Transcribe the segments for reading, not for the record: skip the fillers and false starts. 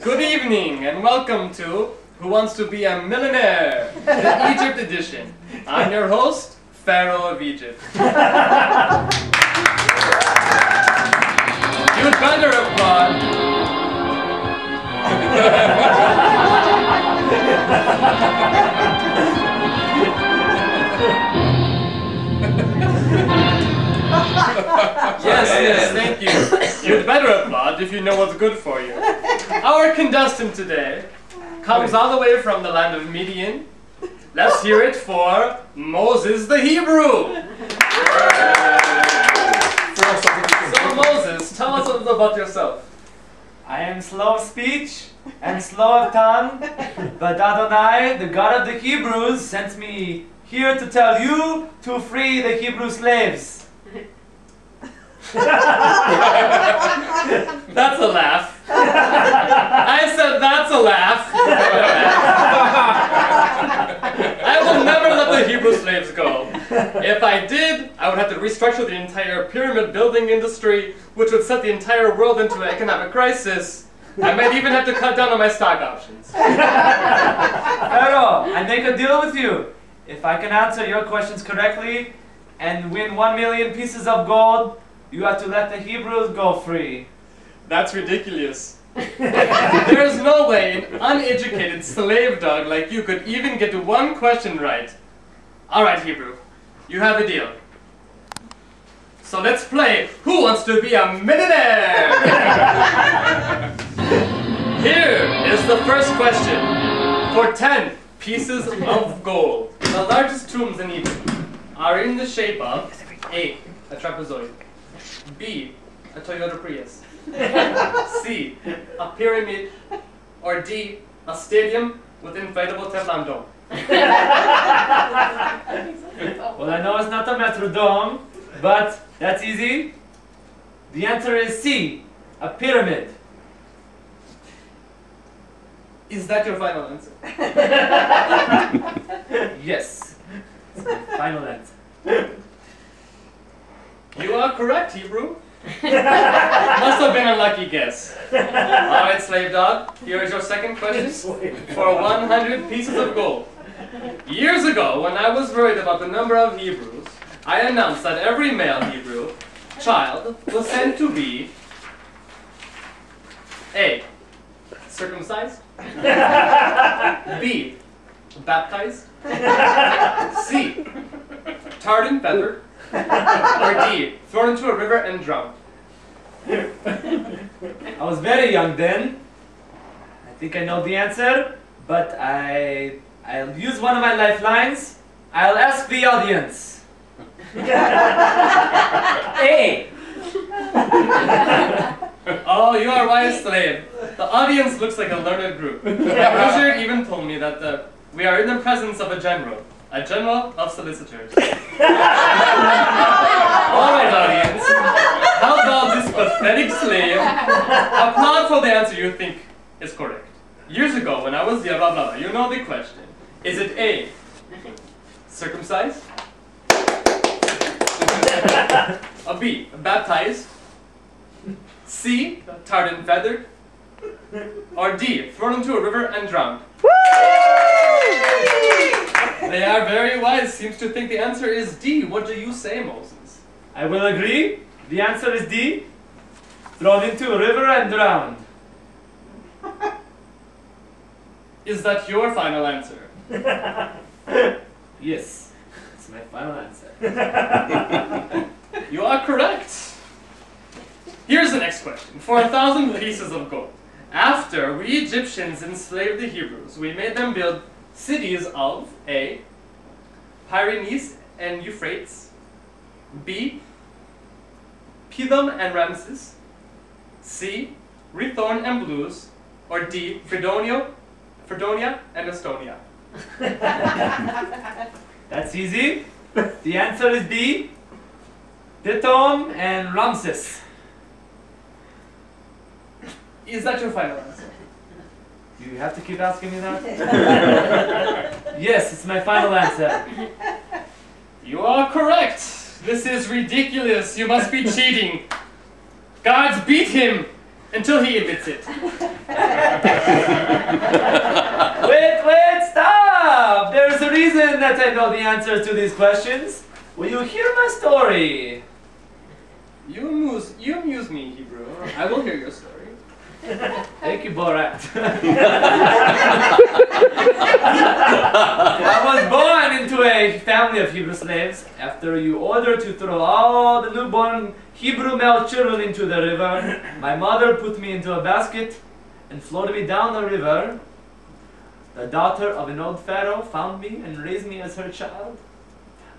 Good evening and welcome to Who Wants to Be a Millionaire? The Egypt edition. I'm your host, Pharaoh of Egypt. You'd better applaud. Yes, thank you. You'd better applaud if you know what's good for you. Our contestant today comes all the way from the land of Midian. Let's hear it for Moses the Hebrew. So Moses, tell us a little about yourself. I am slow of speech and slow of tongue, but Adonai, the God of the Hebrews, sent me here to tell you to free the Hebrew slaves. That's a laugh. I said that's a laugh. I will never let the Hebrew slaves go. If I did, I would have to restructure the entire pyramid building industry, which would set the entire world into an economic crisis. I might even have to cut down on my stock options. Pharaoh, I make a deal with you. If I can answer your questions correctly and win 1 million pieces of gold, you have to let the Hebrews go free. That's ridiculous. There is no way an uneducated slave dog like you could even get one question right. All right, Hebrew, you have a deal. So let's play Who Wants to Be a Millionaire? Here is the first question. For 10 pieces of gold, the largest tombs in Egypt are in the shape of A, a trapezoid, B, a Toyota Prius, C, a pyramid, or D, a stadium with inflatable Teflon dome. Well, I know it's not a Metrodome, but that's easy. The answer is C, a pyramid. Is that your final answer? Yes, it's my final answer. You are correct, Hebrew. Must have been a lucky guess. Alright, slave dog, here is your second question for 100 pieces of gold. Years ago, when I was worried about the number of Hebrews, I announced that every male Hebrew child was sent to be A, circumcised, B, baptized, C, tarred and feathered, or D, thrown into a river and drowned. I was very young then. I think I know the answer, but I'll use one of my lifelines. I'll ask the audience. A. Oh, you are a wise slave. The audience looks like a learned group. The wizard even told me that we are in the presence of a general of solicitors. Alright, audience, how about this pathetic slave? Applaud for the answer you think is correct. Years ago, when I was blah blah blah, you know the question. Is it A, circumcised? A B, baptized? C, tarred and feathered? Or D, thrown into a river and drowned? They are very wise. Seems to think the answer is D. What do you say, Moses? I will agree. The answer is D. Thrown into a river and drowned. Is that your final answer? Yes, it's my final answer. You are correct. Here's the next question. For 1,000 pieces of gold, after we Egyptians enslaved the Hebrews, we made them build cities of A, Pyrenees and Euphrates, B, Pithom and Ramses, C, Rithorn and Blues, or D, Fredonia and Estonia. That's easy. The answer is B, Pithom and Ramses. Is that your final answer? Do you have to keep asking me that? Yes, it's my final answer. You are correct. This is ridiculous. You must be cheating. Guards, beat him. Until he admits it. Wait, stop! There's a reason that I know the answers to these questions. Will you hear my story? You amuse me, Hebrew. I will hear your story. Thank you, Borat. I was born into a family of Hebrew slaves. After you order to throw all the newborn Hebrew male children into the river, my mother put me into a basket and floated me down the river. The daughter of an old pharaoh found me and raised me as her child.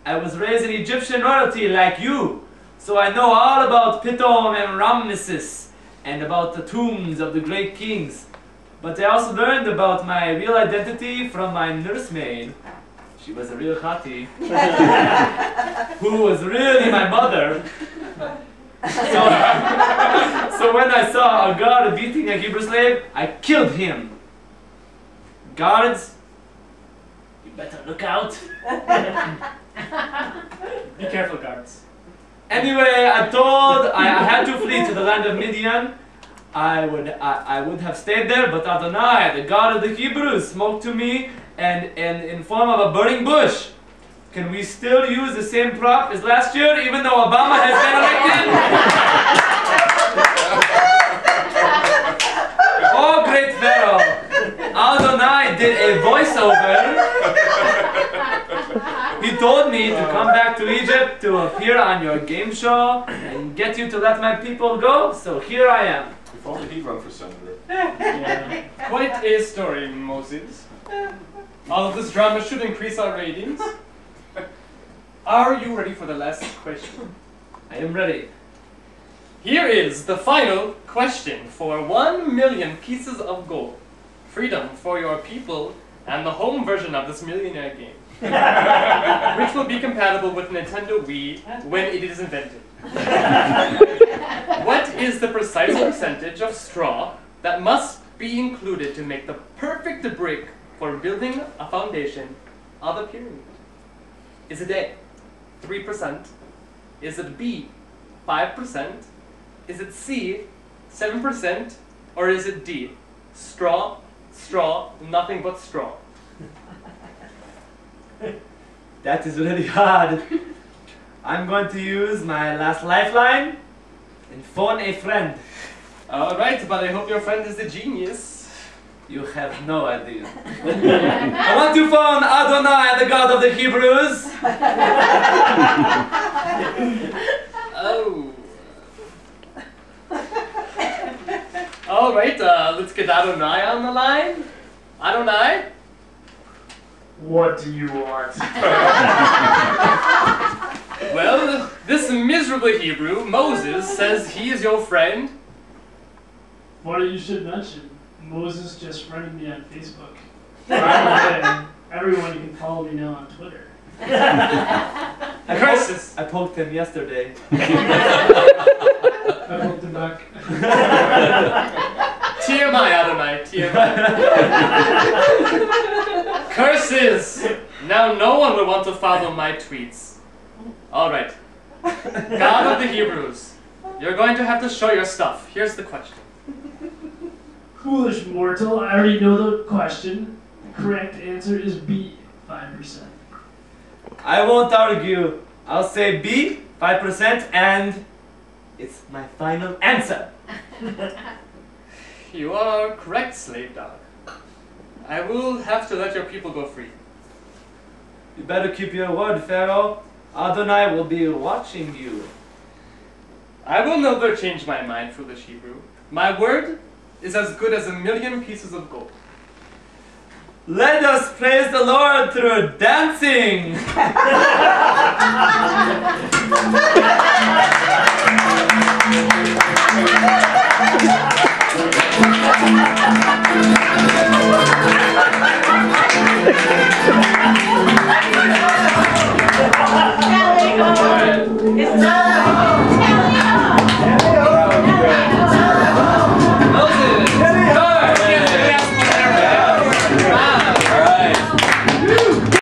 I was raised in Egyptian royalty like you, so I know all about Pithom and Ramesses and about the tombs of the great kings. But I also learned about my real identity from my nursemaid. She was a real hottie, who was really my mother. So when I saw a guard beating a Hebrew slave, I killed him. Guards, you better look out. Be careful, guards. Anyway, I had to flee to the land of Midian. I would have stayed there, but Adonai, the God of the Hebrews, spoke to me and in form of a burning bush. Can we still use the same prop as last year, even though Obama has been elected? Oh, great Pharaoh! Adonai did a voiceover. He told me to come back to Egypt to appear on your game show and get you to let my people go, so here I am. If only he'd run for senator. Yeah. Quite a story, Moses. All of this drama should increase our ratings. Are you ready for the last question? I am ready. Here is the final question for 1 million pieces of gold. Freedom for your people and the home version of this Millionaire game. Which will be compatible with Nintendo Wii when it is invented. What is the precise percentage of straw that must be included to make the perfect brick for building a foundation of a pyramid? Is it A, 3%? Is it B, 5%? Is it C, 7%? Or is it D, straw, nothing but straw? That is really hard. I'm going to use my last lifeline and phone a friend. Alright, but I hope your friend is the genius. You have no idea. I want to phone Adonai, the God of the Hebrews. Oh. Alright, let's get Adonai on the line. Adonai? What do you want? Well, this miserable Hebrew, Moses, says he is your friend. Funny you should mention. Moses just friended me on Facebook. By the way, everyone can follow me now on Twitter. Curses! I poked him yesterday. I poked him back. TMI, Adonai, TMI. Curses! Now no one will want to follow my tweets. Alright. God of the Hebrews, you're going to have to show your stuff. Here's the question. Foolish mortal, I already know the question. The correct answer is B, 5%. I won't argue. I'll say B, 5%, and it's my final answer. You are correct, Slavedog. I will have to let your people go free. You better keep your word, Pharaoh. Adonai will be watching you. I will never change my mind, foolish Hebrew. My word is as good as 1,000,000 pieces of gold. Let us praise the Lord through dancing.